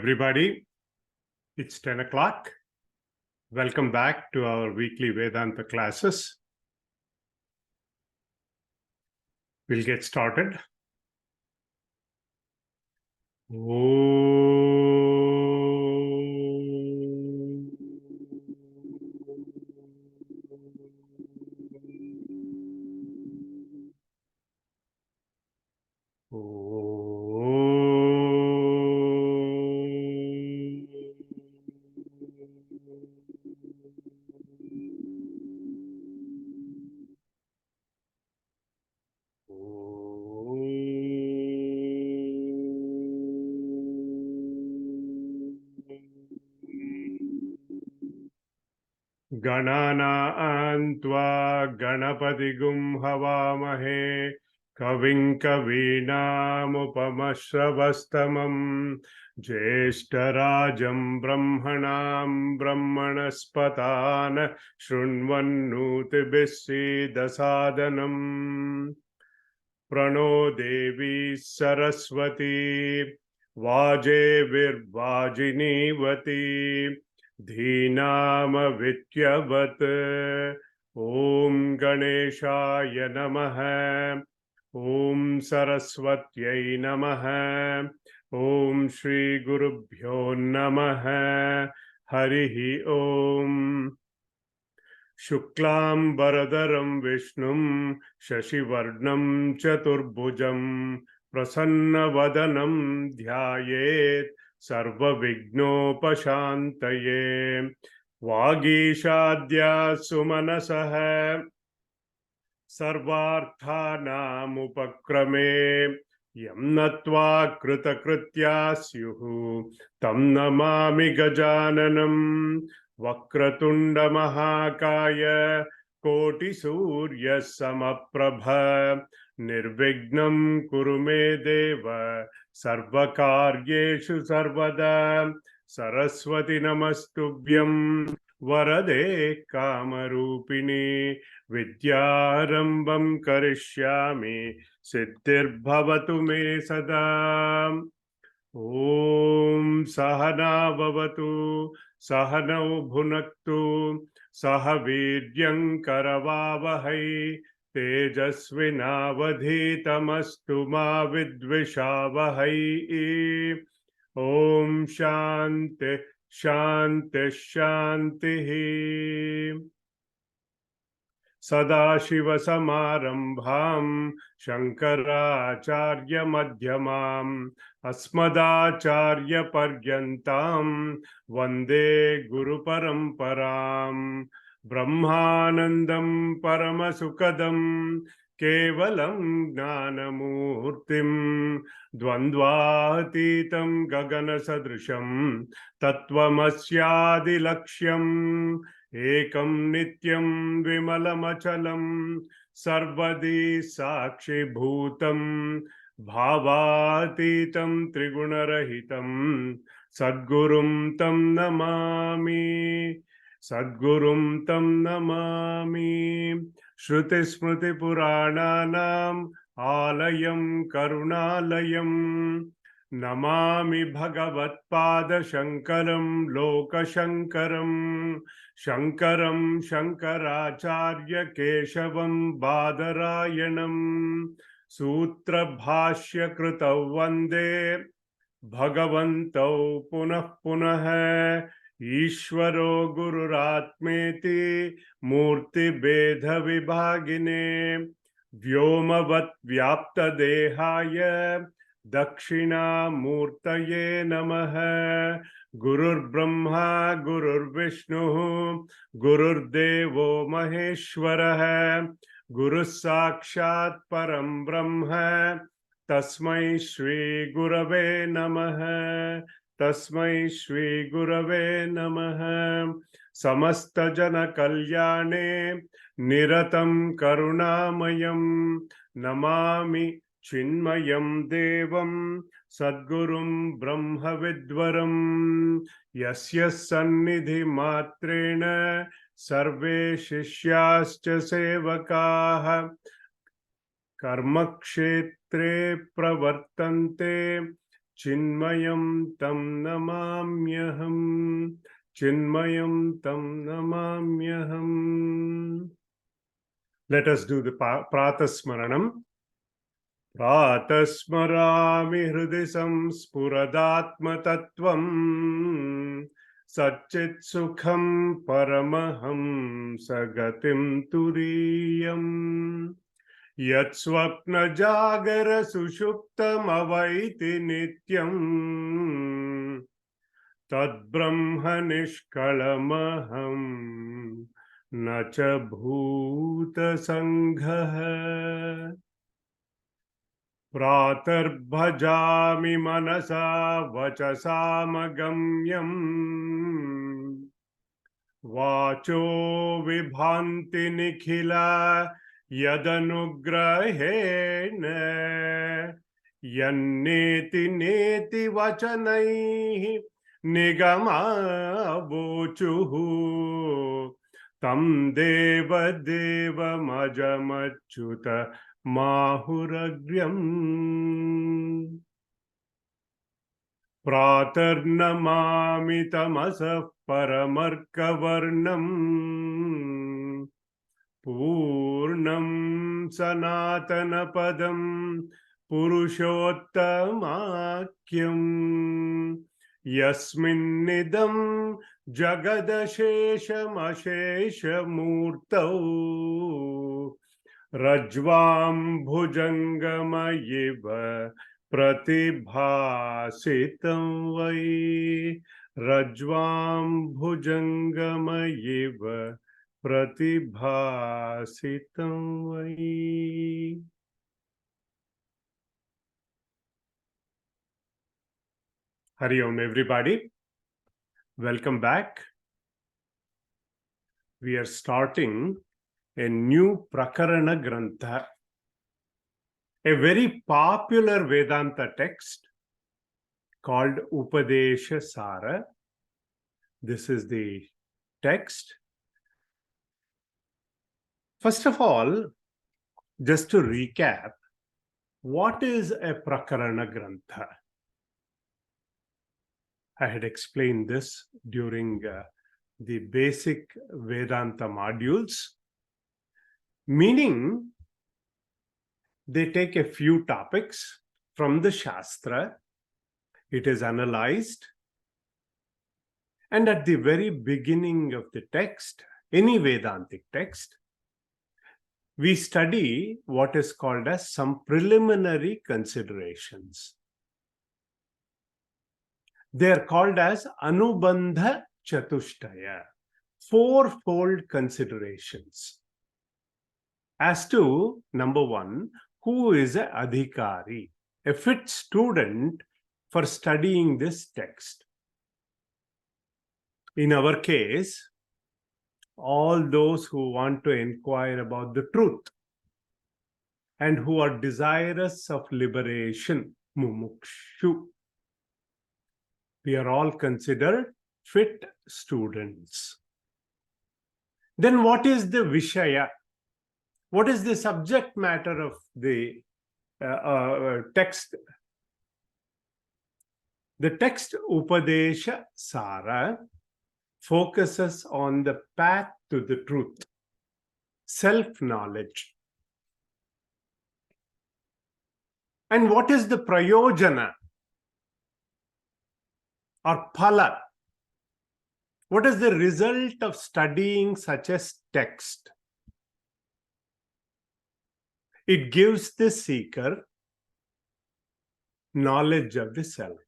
everybody. It's 10 o'clock. Welcome back to our weekly Vedanta classes. We'll get started. Ganana Antva Ganapatigum Havamahe Kavim Kavinam Upamasravastamam Jeshtarajam Brahmanam Brahmanaspatan Shrunvannutibhissi Dasadanam Prano Devi Saraswati Vaje Virvajinivati Dhinama Vityavat Om Ganeshaya Namaha Om Saraswatyai Namaha Om Shri Gurubhyo Namaha Harihi Om Shuklam Baradaram Vishnum Shashivarnam Chaturbhujam Prasanna Vadanam Dhyayet Sarva Vignopashantaye Vagishadya Sumanasaha Sarvarthanam Upakrame Yam Natva Kritakritya Syuhu Tam Namami Gajananam Vakratunda Mahakaya Koti Surya Samaprabha Nirvignam Kurume Deva Sarvakaryeshu Sarvada Saraswati Namastubhyam Varade Kamarupini Vidyarambam Karishyami Siddhirbhavatu Me Sada Om Sahana Bhavatu Sahanau Bhunaktu Sahaviryam Karavavahai Tejasvinavadhitamastu ma vidvishavahai Om Shanti Shanti Shanti Sadashiva Samarambham Shankaracharya Madhyamam Asmadacharya Paryantam Vande Guru Paramparam Brahmanandam Paramasukadam Kevalam Gnanamurtim Dvandvatitam Gagana Sadrisham Tattvamashyadi Lakshyam Ekam Nityam Vimalamachalam Sarvadi Sakshi Bhutam Bhavatitam Trigunarahitam Sadgurum Tam Namami Sadgurum Tam Namami Shruti Smriti Purananam Alayam Karunalayam Namami Bhagavat Pada Shankaram Loka Shankaram Shankaram Shankaracharya Keshavam Badarayanam Sutra Bhashya Kritav Vande Bhagavantau Punah Punah Ishvaro Gururatmeti Murti Bedha Vibhagine Vyomavat Vyapta Dehaya Dakshina Murtaye Namaha Gurur Brahma Gurur Vishnu Gurur Devo Maheshwaraha Guru Sakshat Param Brahma Tasmai Shri Gurave Namaha Tasmai Shri Gurave Namaha Samasta Jana Kalyane Niratam Karunamayam Namami Chinmayam Devam Sadgurum Brahma Vidvaram Yasya Sannidhi Matrena Sarve Shishyascha Sevakaha Karmakshetre Pravartante Chinmayam tam namamyaham. Chinmayam tam namamyaham. Let us do the Pratasmaranam. Pratasmarami hridhi samspuradatmatattvam Satchit sukham paramaham sagatim turiyam Yat swapna jagara sushuptam avaiti nityam Tad brahma nishkalamaham Nacha bhuta sangha Pratarbhajami manasa vachasamagамyam Vacho vibhanti nikhila yadanugrahena Yanneti neti vachanaihi nigama vochuhu Tam deva deva majamachyuta Mahuragyam Pratarnamami tamasah paramarkavarnam Purnam sanatana padam Purushotamakyam Yasminnidam jagadashesham asheshamurtau Rajvam bhujangamayiva pratibhasitam vai Rajvam bhujangamayiva pratibhasitam vai. Hari Om everybody. Welcome back. We are starting a new Prakarana Grantha, a very popular Vedanta text called Upadesha Saara. This is the text. First of all, just to recap, what is a Prakarana Grantha? I had explained this during the basic Vedanta modules. Meaning, they take a few topics from the Shastra, it is analyzed, and at the very beginning of the text, any Vedantic text, we study what is called as some preliminary considerations. They are called as Anubandha Chatushtaya, fourfold considerations. As to, number one, who is a adhikari, a fit student for studying this text. In our case, all those who want to inquire about the truth and who are desirous of liberation, mumukshu. We are all considered fit students. Then what is the Vishaya? What is the subject matter of the text? The text Upadesha Saara focuses on the path to the truth, self-knowledge. And what is the prayojana or phala? What is the result of studying such a text? It gives the seeker knowledge of the self.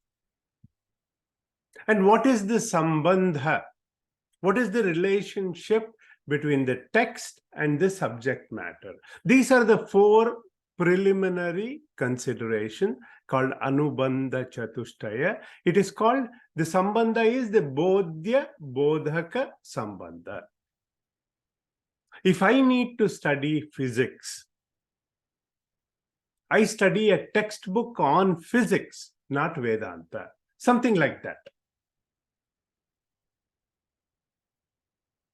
And what is the sambandha? What is the relationship between the text and the subject matter? These are the four preliminary considerations called Anubandha Chatushtaya. It is called, the sambandha is the Bodhya Bodhaka Sambandha. If I need to study physics, I study a textbook on physics, not Vedanta. Something like that.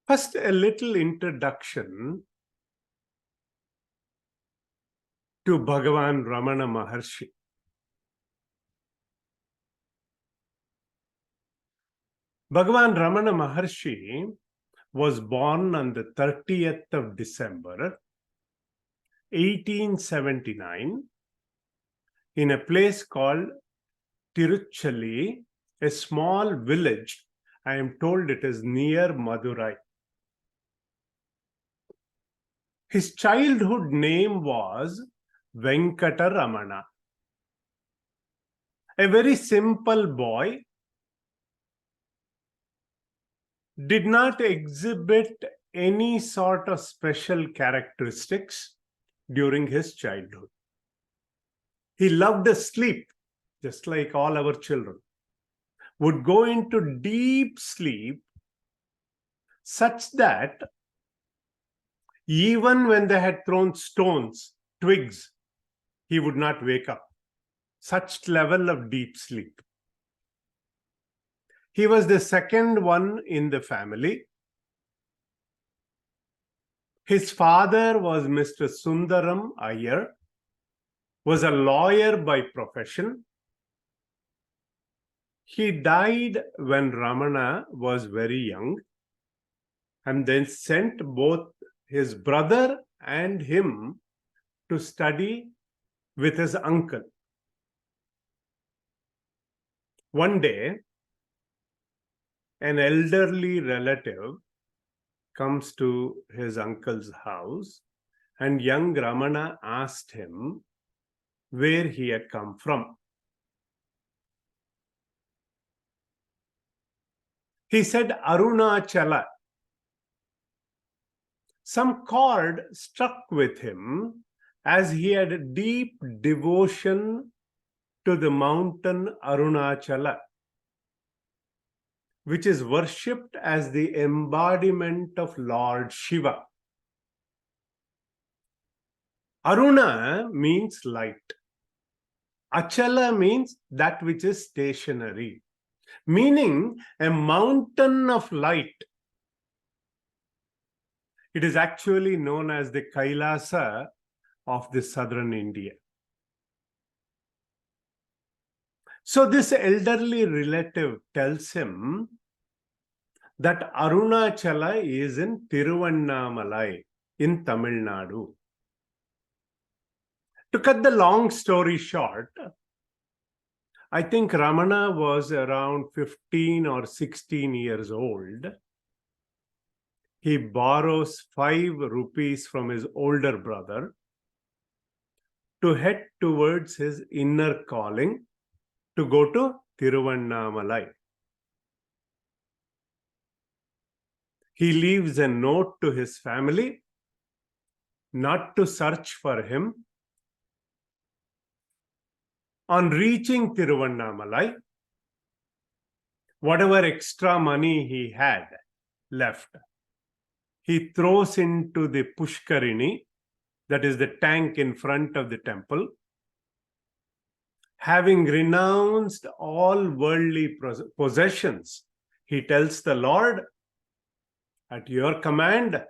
First, a little introduction to Bhagavan Ramana Maharshi. Bhagavan Ramana Maharshi was born on the 30th of December 1879 in a place called Tiruchali, a small village. I am told it is near Madurai. His childhood name was Venkataramana. A very simple boy, did not exhibit any sort of special characteristics during his childhood. He loved to sleep, just like all our children, would go into deep sleep such that even when they had thrown stones, twigs, he would not wake up. Such level of deep sleep. He was the second one in the family. His father was Mr. Sundaram Iyer, was a lawyer by profession. He died when Ramana was very young and then sent both his brother and him to study with his uncle. One day, an elderly relative comes to his uncle's house, and young Ramana asked him where he had come from. He said, Arunachala. Some chord struck with him as he had a deep devotion to the mountain Arunachala, which is worshipped as the embodiment of Lord Shiva. Aruna means light. Achala means that which is stationary, meaning a mountain of light. It is actually known as the Kailasa of the southern India. So this elderly relative tells him that Arunachala is in Tiruvannamalai in Tamil Nadu. To cut the long story short, I think Ramana was around 15 or 16 years old. He borrows 5 rupees from his older brother to head towards his inner calling to go to Tiruvannamalai. He leaves a note to his family not to search for him. On reaching Tiruvannamalai, whatever extra money he had left, he throws into the Pushkarini, that is the tank in front of the temple. Having renounced all worldly possessions, he tells the Lord, at your command,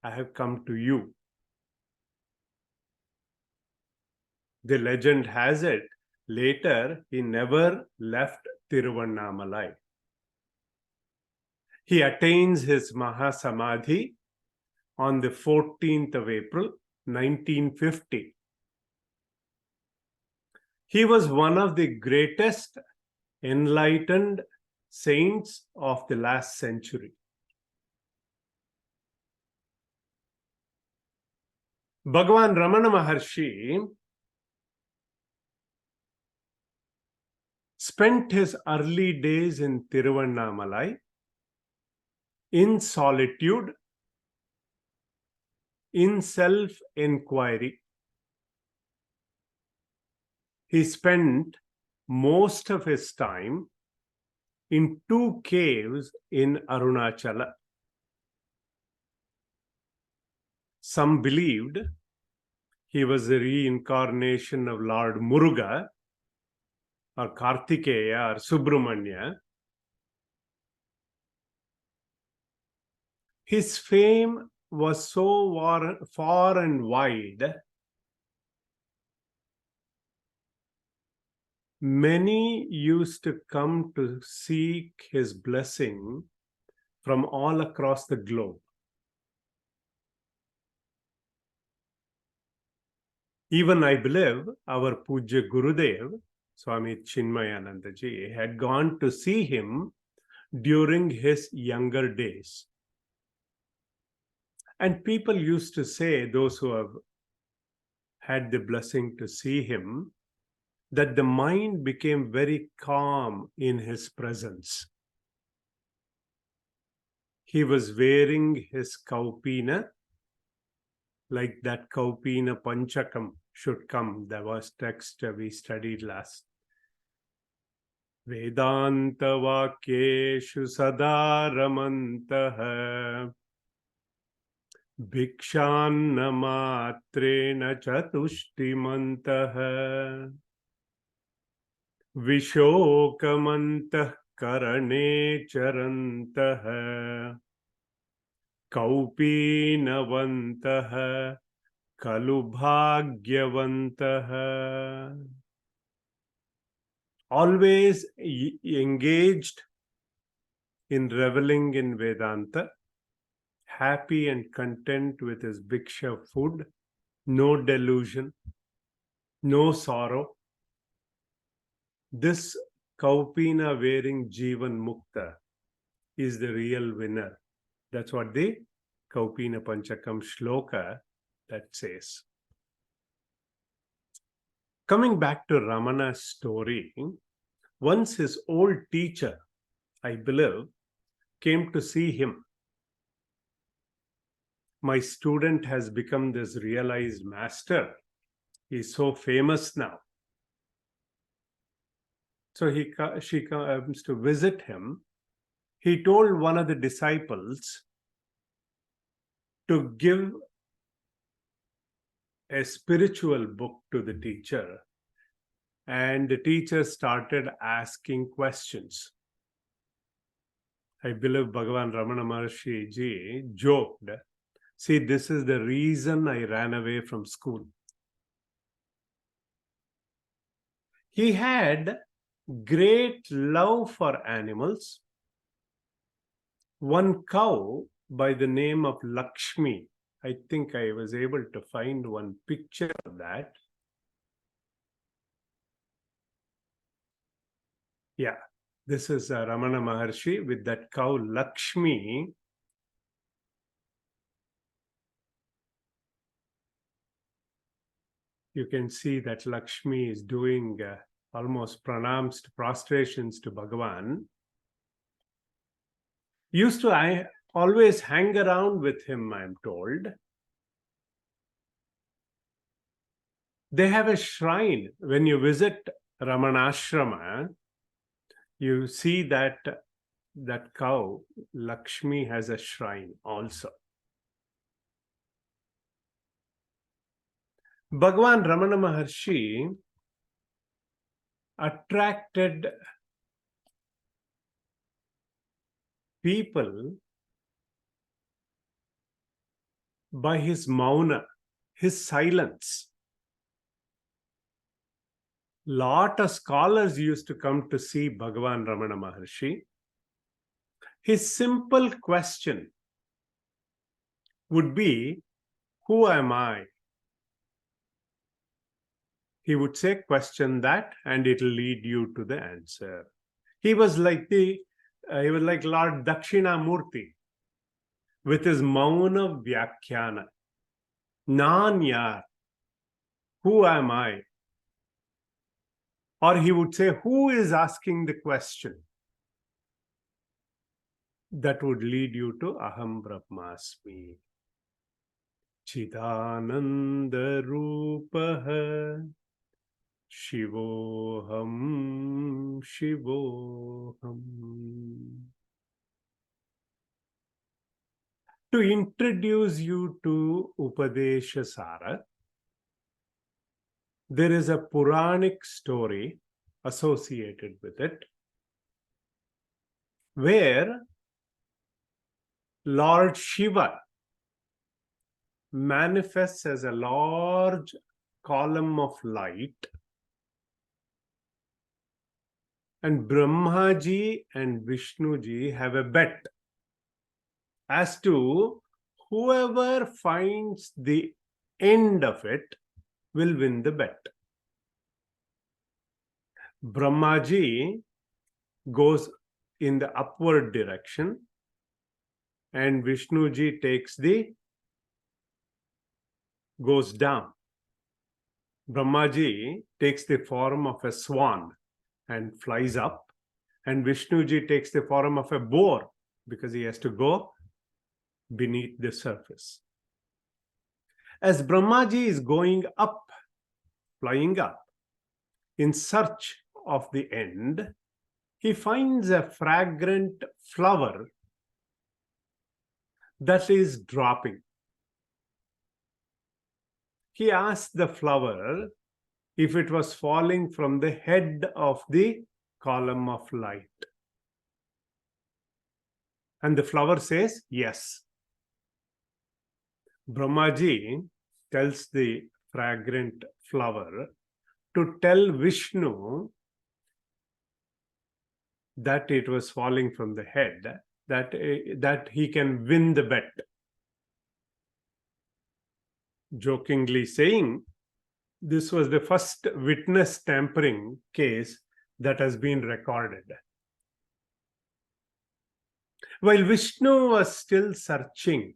I have come to you. The legend has it, later he never left Tiruvannamalai. He attains his Mahasamadhi on the 14th of April, 1950. He was one of the greatest enlightened saints of the last century. Bhagavan Ramana Maharshi spent his early days in Tiruvannamalai in solitude, in self-inquiry. He spent most of his time in 2 caves in Arunachala. Some believed he was a reincarnation of Lord Muruga or Kartikeya or Subramanya. His fame was so far and wide, many used to come to seek his blessing from all across the globe. Even I believe our Puja Gurudev, Swami Chinmayanandaji, had gone to see him during his younger days. And people used to say, those who have had the blessing to see him, that the mind became very calm in his presence. He was wearing his kaupina, like that kaupina panchakam should come. That was text we studied last. Vedanta vakyeshu sada ramantaha bhikshanna matrena chatushtimantah vishokamantah karane charantah kaupinavantah kalu bhagyavantah. Always engaged in reveling in Vedanta, happy and content with his bhiksha food, no delusion, no sorrow. This Kaupina wearing Jivan Mukta is the real winner. That's what the Kaupina Panchakam shloka that says. Coming back to Ramana's story, once his old teacher, I believe, came to see him. My student has become this realized master. He's so famous now. So she comes to visit him. He told one of the disciples to give a spiritual book to the teacher. And the teacher started asking questions. I believe Bhagavan Ramana Maharshi ji joked, see, this is the reason I ran away from school. He had great love for animals. One cow by the name of Lakshmi, I think I was able to find one picture of that. Yeah, this is Ramana Maharshi with that cow Lakshmi. You can see that Lakshmi is doing almost pronounced prostrations to Bhagavan. Used to I always hang around with him, I'm told. They have a shrine. When you visit Ramanashrama, you see that cow, Lakshmi, has a shrine also. Bhagavan Ramana Maharshi attracted people by his mauna, his silence. Lot of scholars used to come to see Bhagavan Ramana Maharshi. His simple question would be, who am I? He would say, question that, and it will lead you to the answer. He was like Lord Dakshinamurti with his mauna vyakhyana. Nanyar, who am I? Or he would say, who is asking the question? That would lead you to Aham Brahmasmi. Chidananda Rupaha Shivoham Shivoham. To introduce you to Upadesha Saara, there is a Puranic story associated with it, where Lord Shiva manifests as a large column of light And Brahmaji and Vishnuji have a bet as to whoever finds the end of it will win the bet. Brahmaji goes in the upward direction and Vishnuji goes down. Brahmaji takes the form of a swan and flies up, and Vishnuji takes the form of a boar because he has to go beneath the surface. As Brahmaji is going up, flying up, in search of the end, he finds a fragrant flower that is dropping. He asked the flower if it was falling from the head of the column of light. And the flower says, yes. Brahmaji tells the fragrant flower to tell Vishnu that it was falling from the head, that he can win the bet. Jokingly saying, this was the first witness tampering case that has been recorded. While Vishnu was still searching,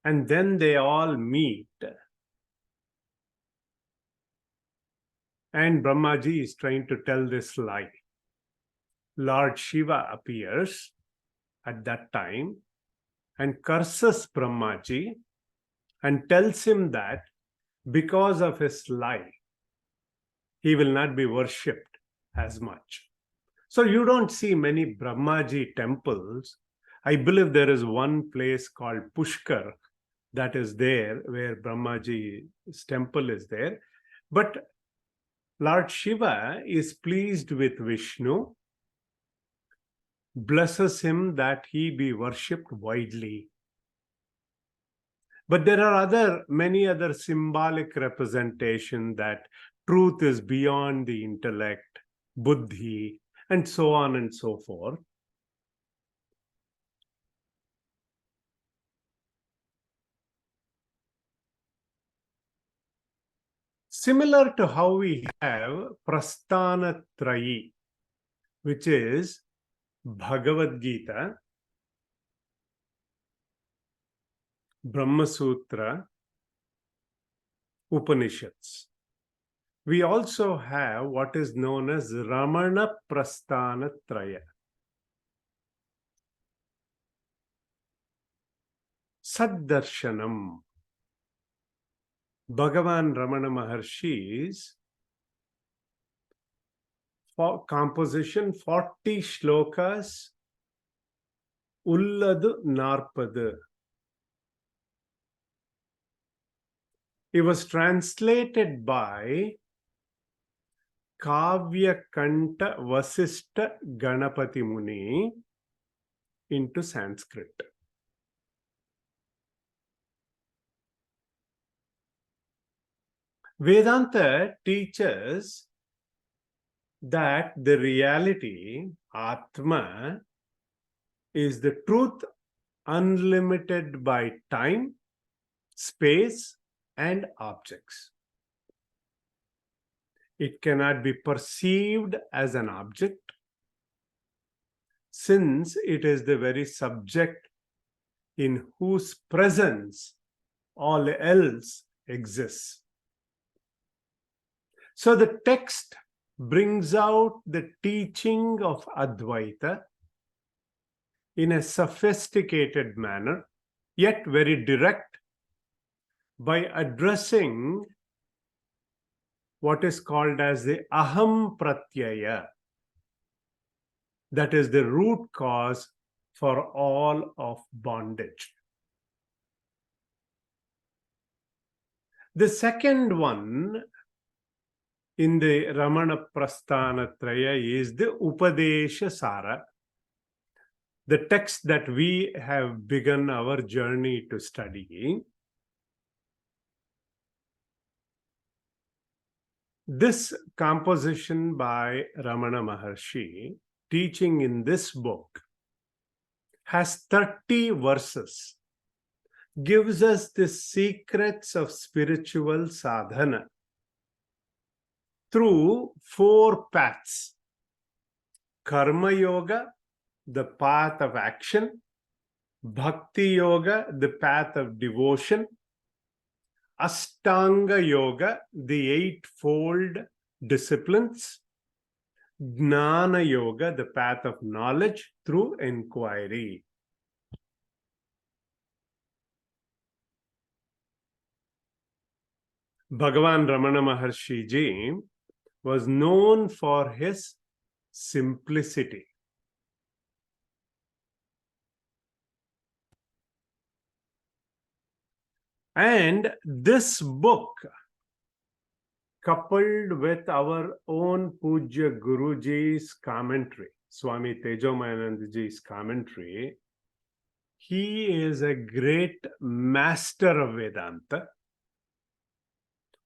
and then they all meet, and Brahmaji is trying to tell this lie. Lord Shiva appears at that time and curses Brahmaji and tells him that because of his lie, he will not be worshipped as much. So you don't see many Brahmaji temples. I believe there is one place called Pushkar that is there, where Brahmaji's temple is there. But Lord Shiva is pleased with Vishnu, blesses him that he be worshipped widely. But there are many other symbolic representation that truth is beyond the intellect, buddhi, and so on and so forth. Similar to how we have Prasthana Trayi, which is Bhagavad Gita, Brahma Sutra, Upanishads. We also have what is known as Ramana Prasthana Traya. Saddarshanam. Bhagavan Ramana Maharshi's composition, 40 shlokas, Ulladu Narpadu. It was translated by Kavya Kanta Vasista Ganapati Muni into Sanskrit. Vedanta teaches that the reality, Atma, is the truth unlimited by time, space, and objects. It cannot be perceived as an object, since it is the very subject in whose presence all else exists. So the text brings out the teaching of Advaita in a sophisticated manner, yet very direct, by addressing what is called as the Aham Pratyaya, that is the root cause for all of bondage. The second one in the Ramana Prasthana Traya is the Upadesha Saara, the text that we have begun our journey to study. This composition by Ramana Maharshi, teaching in this book, has 30 verses, gives us the secrets of spiritual sadhana through 4 paths. Karma Yoga, the path of action; Bhakti Yoga, the path of devotion; Ashtanga Yoga, the 8-fold disciplines; Gnana Yoga, the path of knowledge through inquiry. Bhagavan Ramana Maharshi ji was known for his simplicity. And this book, coupled with our own Pujya Guruji's commentary, Swami Tejomayanandaji's commentary, he is a great master of Vedanta,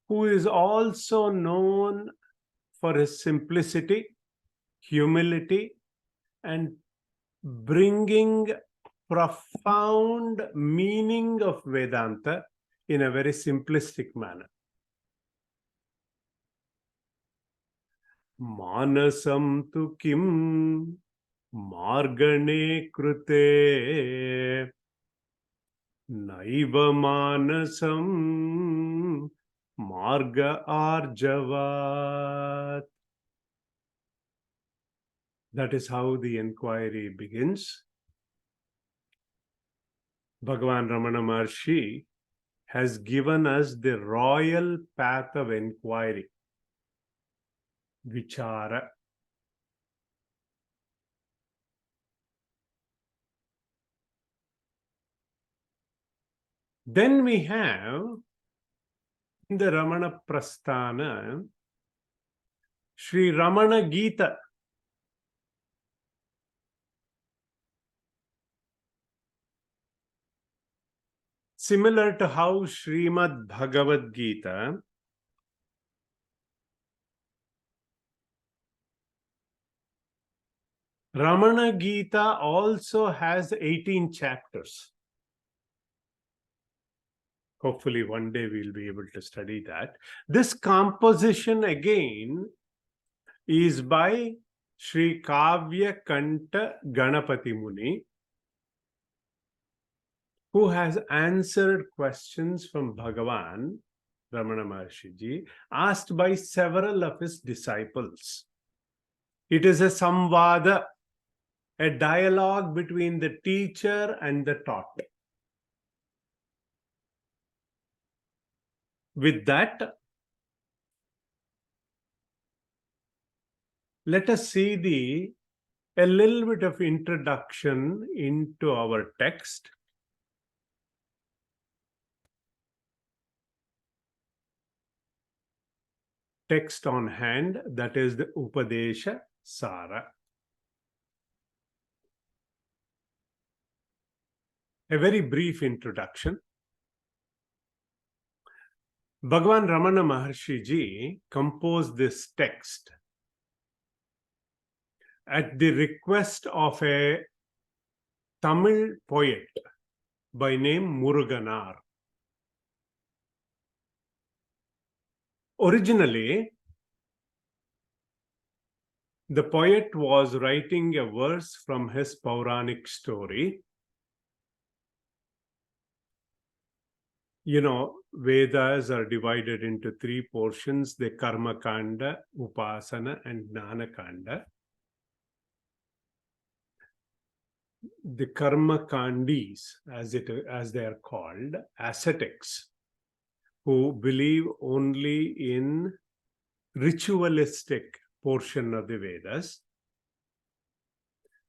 who is also known for his simplicity, humility, and bringing profound meaning of Vedanta in a very simplistic manner. Manasam tu kim margane krute naiva manasam marga arjavat. That is how the inquiry begins. Bhagavan Ramana Maharshi has given us the royal path of inquiry, vichara. Then we have in the Ramana Prasthana, Sri Ramana Gita. Similar to how Srimad Bhagavad Gita Ramana Gita also has 18 chapters. Hopefully one day we'll be able to study that. This composition again is by Sri Kavya Kanta Ganapati Muni, who has answered questions from Bhagavan Ramana Maharshi ji asked by several of his disciples. It is a samvada, a dialogue between the teacher and the taught. With that, let us see a little bit of introduction into our text. Text on hand, that is the Upadesha Saara. A very brief introduction. Bhagavan Ramana Maharshi ji composed this text at the request of a Tamil poet by name Muruganar. Originally, the poet was writing a verse from his Puranic story. You know, Vedas are divided into 3 portions: the Karma Kanda, Upasana, and Gnana Kanda. The Karma Kandis, as they are called, ascetics, who believe only in ritualistic portion of the Vedas.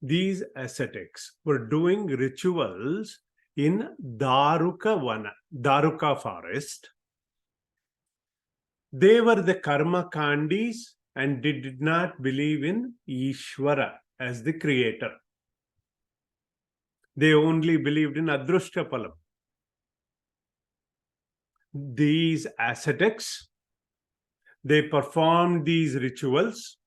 These ascetics were doing rituals in Daruka forest. They were the Karma Kandis and did not believe in Ishvara as the creator. They only believed in Adrushtapalam. These ascetics, They performed these rituals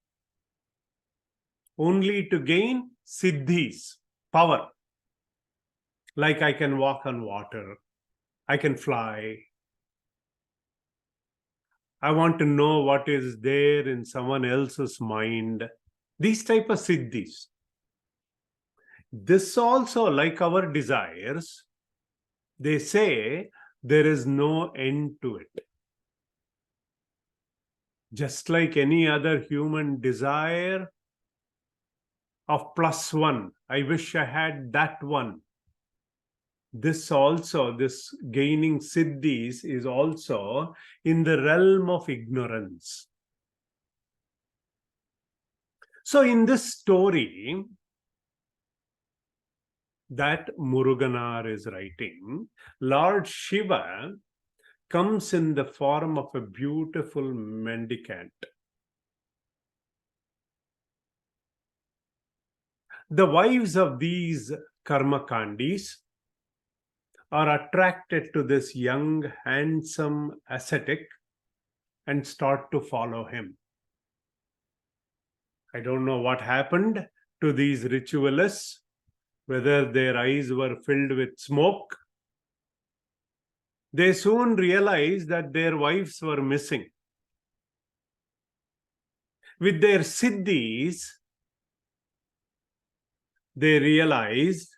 only to gain siddhis, power. Like I can walk on water, I can fly. I want to know what is there in someone else's mind. These type of siddhis. This also, like our desires, they say there is no end to it. Just like any other human desire of plus one, I wish I had that one. This also, this gaining siddhis is also in the realm of ignorance. So in this story that Muruganar is writing, Lord Shiva comes in the form of a beautiful mendicant. The wives of these karmakandis are attracted to this young, handsome ascetic and start to follow him. I don't know what happened to these ritualists, whether their eyes were filled with smoke. They soon realized that their wives were missing. With their siddhis, they realized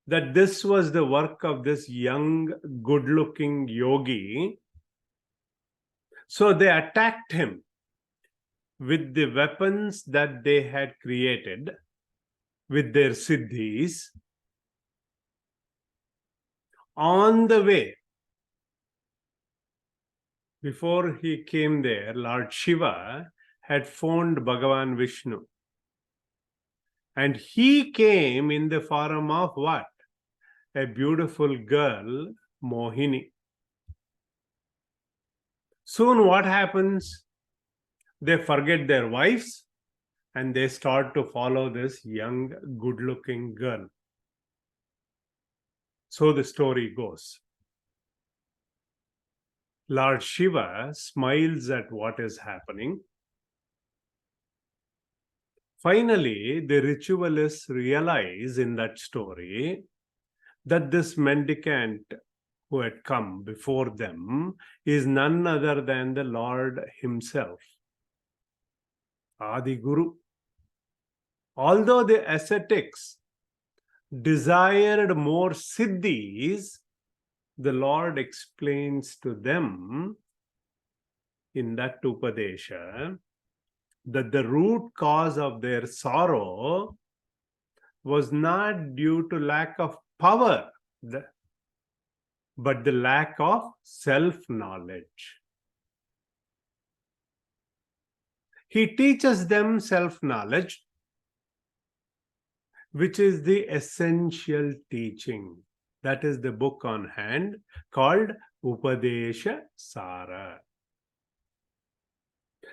that this was the work of this young, good-looking yogi. So they attacked him with the weapons that they had created with their siddhis. On the way, before he came there, Lord Shiva had phoned Bhagavan Vishnu. And he came in the form of what? A beautiful girl, Mohini. Soon what happens? They forget their wives and they start to follow this young, good-looking girl. So the story goes. Lord Shiva smiles at what is happening. Finally, the ritualists realize in that story that this mendicant who had come before them is none other than the Lord himself, Adi Guru. Although the ascetics desired more siddhis, the Lord explains to them in that Upadesha that the root cause of their sorrow was not due to lack of power, but the lack of self-knowledge. He teaches them self-knowledge, which is the essential teaching. That is the book on hand called Upadesha Saara.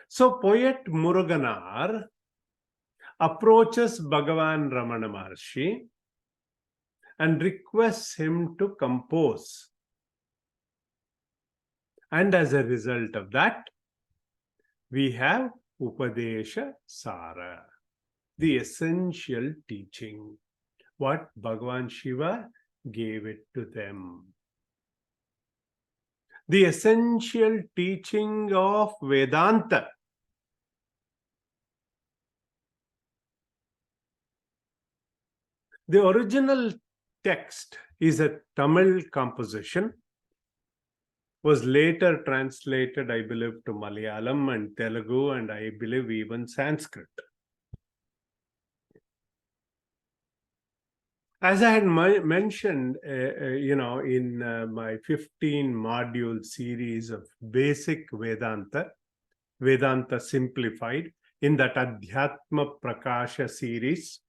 So poet Muruganar approaches Bhagavan Ramana Maharshi and requests him to compose. And as a result of that, we have Upadesha Saara, the essential teaching, what Bhagavan Shiva gave it to them. The essential teaching of Vedanta. The original text is a Tamil composition, was later translated, I believe, to Malayalam and Telugu, and I believe even Sanskrit. As I had mentioned, in my 15-module series of basic Vedanta, Vedanta Simplified, in that Adhyatma Prakasha series,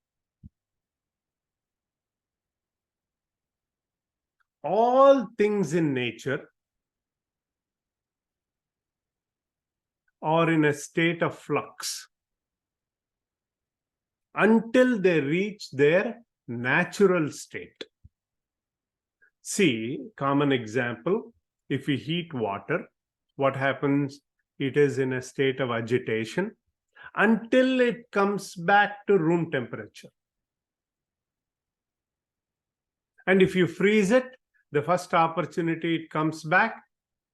all things in nature are in a state of flux until they reach their natural state. See, common example, if we heat water, what happens? it is in a state of agitation until it comes back to room temperature. And if you freeze it, the first opportunity it comes back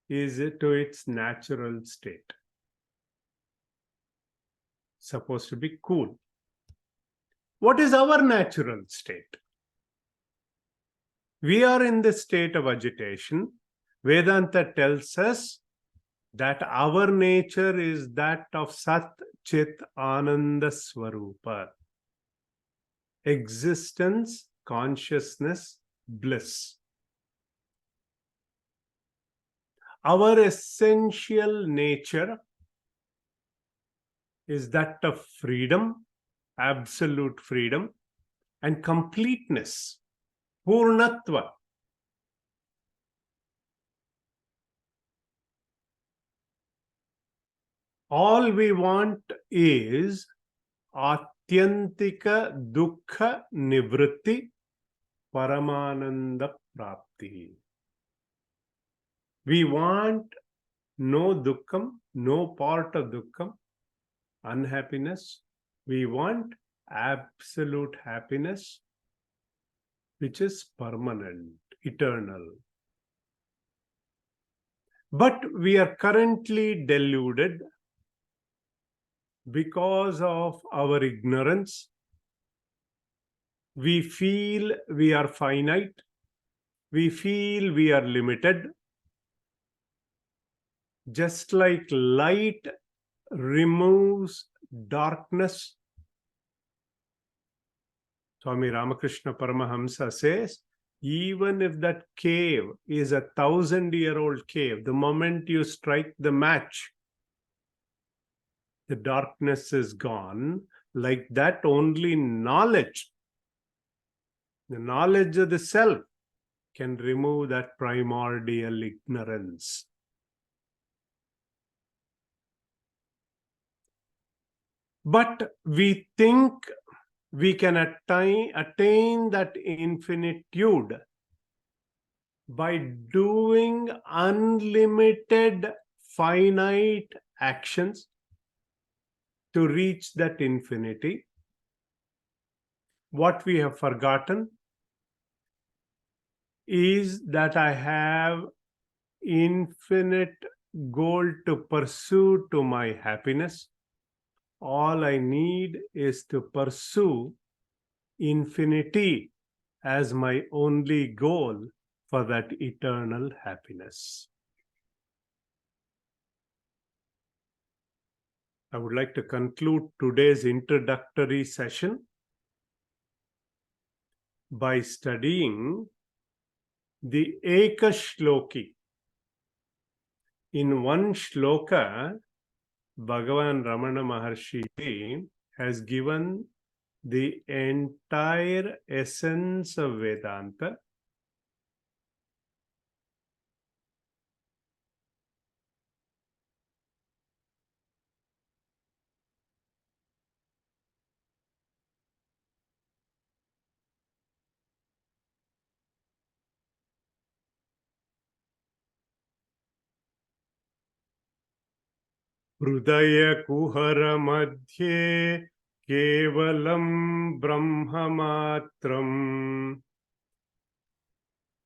is to its natural state. Supposed to be cool. What is our natural state? We are in the state of agitation. Vedanta tells us that our nature is that of Sat Chit Ananda Swarupa. Existence, consciousness, bliss. Our essential nature is that of freedom, absolute freedom, and completeness, Purnatva. All we want is Atyantika Dukkha Nivritti Paramananda Prapti. We want no dukkham, no part of dukkham, unhappiness. We want absolute happiness, which is permanent, eternal. But we are currently deluded because of our ignorance. We feel we are finite. We feel we are limited. Just like light removes darkness, Swami Ramakrishna Paramahamsa says, even if that cave is a 1,000-year-old cave, the moment you strike the match, the darkness is gone. Like that, only knowledge, the knowledge of the self, can remove that primordial ignorance. But we think we can attain that infinitude by doing unlimited, finite actions to reach that infinity. What we have forgotten is that I have infinite goal to pursue to my happiness. All I need is to pursue infinity as my only goal for that eternal happiness. I would like to conclude today's introductory session by studying the Eka Shloki. In one shloka, Bhagavan Ramana Maharshi has given the entire essence of Vedanta. Hridaya Kuhara Madhye Kevalam Brahmamatram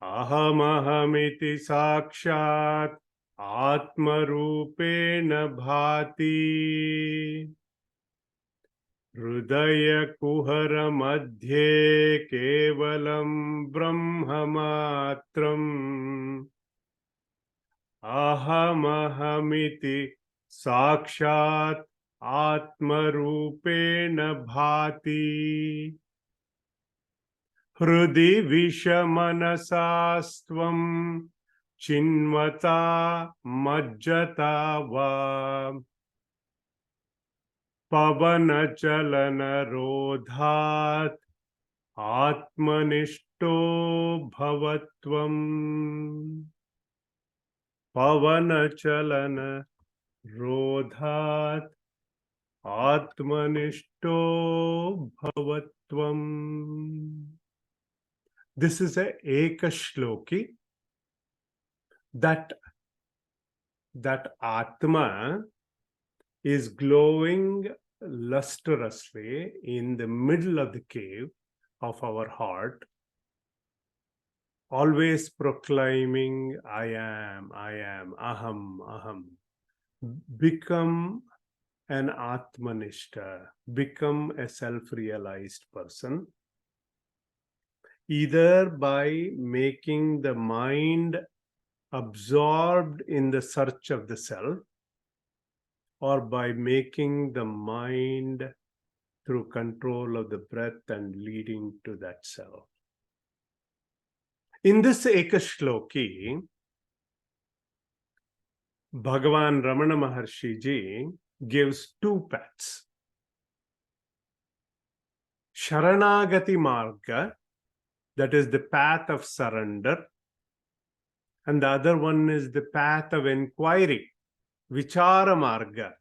Ahamiti Sakshat Atmarupena Bhati. Hridaya Kuhara Madhye Kevalam Brahmamatram Ahamiti Sakshat Atmarupena Bhati. Hrudi Vishamanasastvam Chinmata Majjata Va Pavana Chalana Rodhat Atmanishto Bhavatvam. Pavana Chalana Rodhat Atmanishto Bhavatvam. This is a Eka Shloki that that Atma is glowing lustrously in the middle of the cave of our heart, always proclaiming, I am, aham, aham. Become an Atmanishta, become a self-realized person, either by making the mind absorbed in the search of the self, or by making the mind through control of the breath and leading to that self. In this Ekashloki, Bhagavan Ramana Maharshi ji gives two paths. Sharanagati Marga, that is the path of surrender, and the other one is the path of inquiry, Vichara Marga.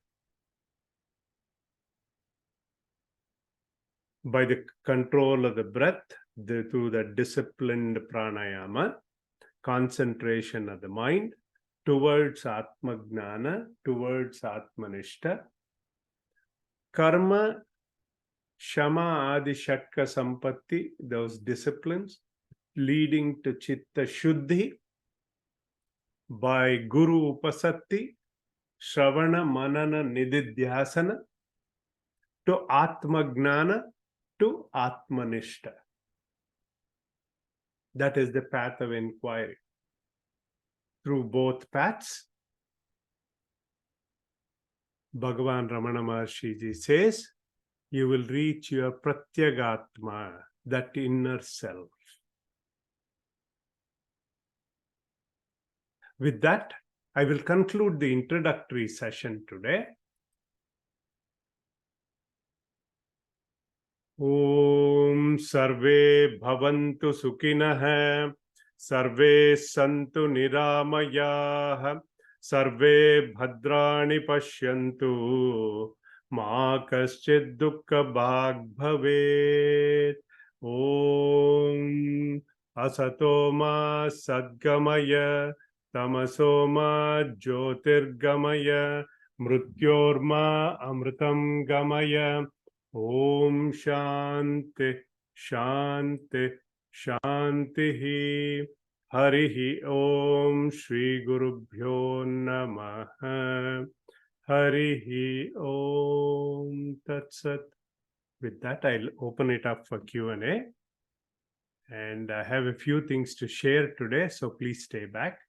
By the control of the breath, through the disciplined pranayama, concentration of the mind towards Atmagnana, towards Atmanishta, karma, shama, adi, shatka, sampatti, those disciplines leading to chitta shuddhi, by guru upasatti, shravana, manana, nididhyasana, to Atmagnana, to Atmanishta. That is the path of inquiry. Through both paths, Bhagavan Ramana Maharshi ji says, you will reach your Pratyagatma, that inner self. With that, I will conclude the introductory session today. Om Sarve Bhavantu Sukhinah, Sarve Santu Niramayah, Sarve Bhadrani Pashyantu, Ma Kaschid Dukkha Bhag Bhavet. Om Asatoma Sadgamaya, Tamasoma Jyotirgamaya, Mrityorma Amritam Gamaya. Om Shanti Shanti Shanti. Harihi Om Shri Gurubhyo Namaha. Harihi Om Tat Sat. With that, I'll open it up for Q&A. And I have a few things to share today, so please stay back.